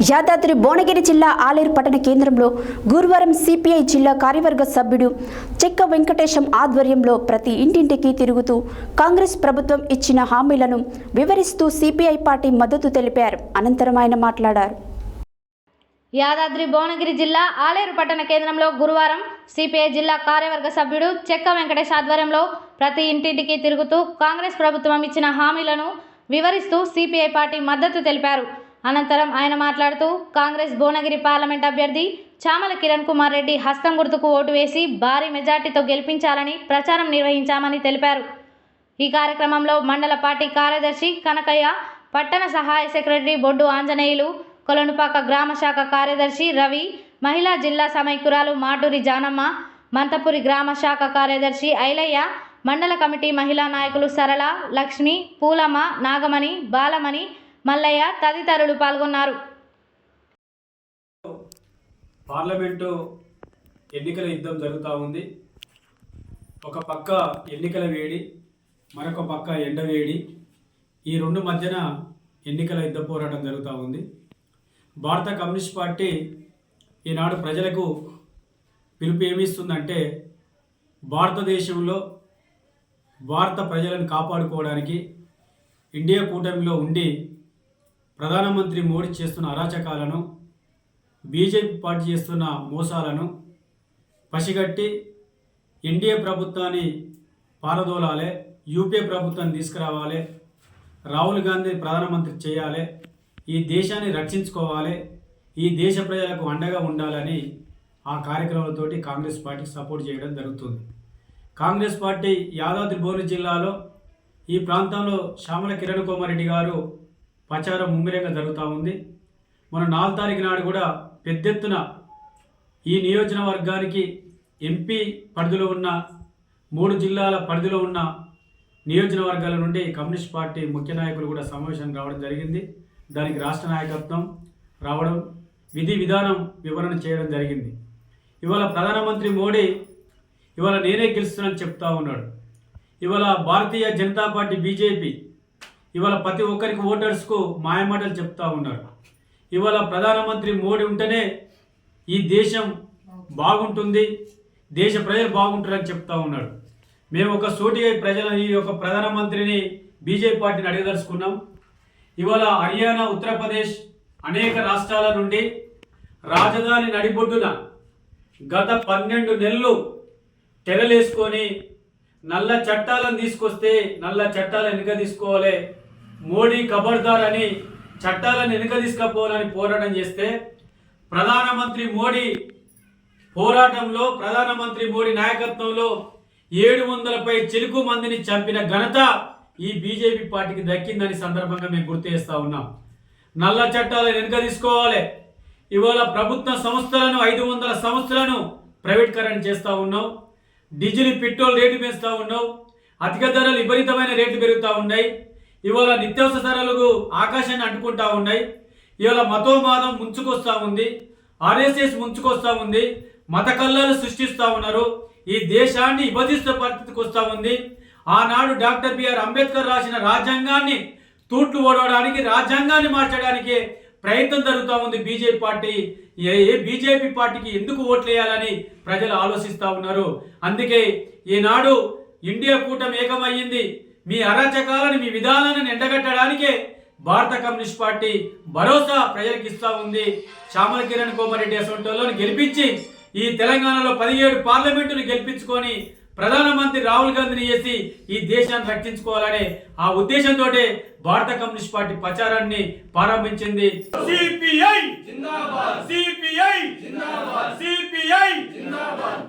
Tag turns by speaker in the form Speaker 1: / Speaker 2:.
Speaker 1: యాదాద్రి భువనగిరి జిల్లా ఆలేరు పట్టణ కేంద్రంలో గురువారం సిపిఐ జిల్లా కార్యవర్గ సభ్యుడు చెక్క వెంకటేశం ఆధ్వర్యంలో ప్రతి ఇంటింటికి తిరుగుతూ కాంగ్రెస్ ప్రభుత్వం ఇచ్చిన హామీలను వివరిస్తూ సిపిఐ పార్టీ మద్దతు తెలిపారు. అనంతరం ఆయన మాట్లాడారు.
Speaker 2: యాదాద్రి భువనగిరి జిల్లా ఆలేరు పట్టణ కేంద్రంలో గురువారం సిపిఐ జిల్లా కార్యవర్గ సభ్యుడు చెక్క వెంకటేశ్ ఆధ్వర్యంలో ప్రతి ఇంటింటికి తిరుగుతూ కాంగ్రెస్ ప్రభుత్వం ఇచ్చిన హామీలను వివరిస్తూ సిపిఐ పార్టీ మద్దతు తెలిపారు. అనంతరం ఆయన మాట్లాడుతూ కాంగ్రెస్ భువనగిరి పార్లమెంట్ అభ్యర్థి చామల కిరణ్ కుమార్ రెడ్డి హస్తం గుర్తుకు ఓటు వేసి భారీ మెజార్టీతో గెలిపించాలని ప్రచారం నిర్వహించామని తెలిపారు. ఈ కార్యక్రమంలో మండల పార్టీ కార్యదర్శి కనకయ్య, పట్టణ సహాయ సెక్రటరీ బొడ్డు ఆంజనేయులు, కొలనుపాక గ్రామ శాఖ కార్యదర్శి రవి, మహిళా జిల్లా సమైక్యురాలు మాటూరి జానమ్మ, మంతపురి గ్రామ శాఖ కార్యదర్శి ఐలయ్య, మండల కమిటీ మహిళా నాయకులు సరళ, లక్ష్మి, పూలమ్మ, నాగమణి, బాలమణి, మల్లయ్య తదితరులు పాల్గొన్నారు.
Speaker 3: పార్లమెంటు ఎన్నికల యుద్ధం జరుగుతూ ఉంది. ఒక పక్క ఎన్నికల వేడి, మరొక పక్క ఎండ వేడి. ఈ రెండు మధ్యన ఎన్నికల యుద్ధ పోరాటం జరుగుతూ ఉంది. భారత కమ్యూనిస్ట్ పార్టీ ఈనాడు ప్రజలకు పిలుపు ఏమిస్తుందంటే, భారతదేశంలో భారత ప్రజలను కాపాడుకోవడానికి ఇండియా కూటమిలో ఉండి ప్రధానమంత్రి మోడీ చేస్తున్న అరాచకాలను, బీజేపీ పార్టీ చేస్తున్న మోసాలను పసిగట్టి ఎన్డీఏ ప్రభుత్వాన్ని పారదోలాలి, యూపీఏ ప్రభుత్వాన్ని తీసుకురావాలి, రాహుల్ గాంధీ ప్రధానమంత్రి చేయాలి, ఈ దేశాన్ని రక్షించుకోవాలి, ఈ దేశ ప్రజలకు అండగా ఉండాలని ఆ కార్యక్రమాలతోటి కాంగ్రెస్ పార్టీకి సపోర్ట్ చేయడం జరుగుతుంది. కాంగ్రెస్ పార్టీ యాదాద్రి భువనగిరి జిల్లాలో ఈ ప్రాంతంలో చామల కిరణ్ కుమార్ రెడ్డి గారు ప్రచారం ముమ్మరంగా జరుగుతూ ఉంది. మన 4 తారీఖు నాడు కూడా పెద్ద ఎత్తున ఈ నియోజకవర్గానికి ఎంపీ పరిధిలో ఉన్న 3 జిల్లాల పరిధిలో ఉన్న నియోజకవర్గాల నుండి కమ్యూనిస్ట్ పార్టీ ముఖ్య నాయకులు కూడా సమావేశం రావడం జరిగింది. దానికి రాష్ట్ర నాయకత్వం రావడం, విధి విధానం వివరణ చేయడం జరిగింది. ఇవాళ ప్రధానమంత్రి మోడీ ఇవాళ నేనే గెలుస్తున్నానని చెప్తా ఉన్నాడు. ఇవాళ భారతీయ జనతా పార్టీ బీజేపీ ఇవాళ ప్రతి ఒక్కరికి ఓటర్స్కు మాయమాటలు చెప్తా ఉన్నారు. ఇవాళ ప్రధానమంత్రి మోడీ ఉంటేనే ఈ దేశం బాగుంటుంది, దేశ ప్రజలు బాగుంటారని చెప్తా ఉన్నాడు. మేము ఒక సూటిగా ఈ యొక్క ప్రధానమంత్రిని బీజేపీ పార్టీని అడగదలుచుకున్నాం. ఇవాళ హర్యానా, ఉత్తరప్రదేశ్ అనేక రాష్ట్రాల నుండి రాజధాని నడిబొడ్డున గత 12 నెలలు తెరలేసుకొని నల్ల చట్టాలను తీసుకొస్తే నల్ల చట్టాలను వెనుక తీసుకోవాలి, మోడీ ఖబర్దార్ అని చట్టాలను వెనుక తీసుకుపోవాలని పోరాటం చేస్తే ప్రధానమంత్రి మోడీ పోరాటంలో, ప్రధానమంత్రి మోడీ నాయకత్వంలో 700 చిలుకు మందిని చంపిన ఘనత ఈ బీజేపీ పార్టీకి దక్కిందని సందర్భంగా మేము గుర్తు చేస్తూ ఉన్నాం. నల్ల చట్టాలను వెనుక తీసుకోవాలి. ఇవాళ ప్రభుత్వ సంస్థలను 500 సంస్థలను ప్రైవేటీకరణ చేస్తూ ఉన్నాం. డీజిల్, పెట్రోల్ రేటు పెంచుతూ ఉన్నావు. అధిక ధరలు విపరీతమైన రేట్లు పెరుగుతూ ఉన్నాయి. ఇవాళ నిత్యావసర ధరలకు ఆకాశాన్ని అంటుకుంటా ఉన్నాయి. ఇవాళ మతోన్మాదం ముంచుకొస్తూ ఉంది, ఆర్ఎస్ఎస్ ముంచుకొస్తూ ఉంది, మత కల్లాలు సృష్టిస్తూ ఉన్నారు. ఈ దేశాన్ని విభజిస్తున్న పరిస్థితికి వస్తూ ఉంది. ఆనాడు డాక్టర్ బిఆర్ అంబేద్కర్ రాసిన రాజ్యాంగాన్ని తూట్లు ఓడవడానికి, రాజ్యాంగాన్ని మార్చడానికి ప్రయత్నం జరుగుతూ ఉంది బీజేపీ పార్టీ. బీజేపీ పార్టీకి ఎందుకు ఓట్లు వేయాలని ప్రజలు ఆలోచిస్తూ ఉన్నారు. అందుకే ఈనాడు ఇండియా కూటమి ఏకమయ్యింది. మీ అరాచకాలను, మీ విధానాలను ఎండగట్టడానికే భారత కమ్యూనిస్ట్ పార్టీ భరోసా ప్రజలకు ఇస్తూ ఉంది. చామల కిరణ్ కుమార్ రెడ్డి అసోంటోళ్ళను గెలిపించి ఈ తెలంగాణలో 17 పార్లమెంటును గెలిపించుకొని ప్రధానమంత్రి రాహుల్ గాంధీని చేసి ఈ దేశాన్ని రక్షించుకోవాలనే ఆ ఉద్దేశంతో భారత కమ్యూనిస్ట్ పార్టీ ప్రచారాన్ని ప్రారంభించింది. సిపిఐ జిందాబాద్, సిపిఐ జిందాబాద్, సిపిఐ జిందాబాద్.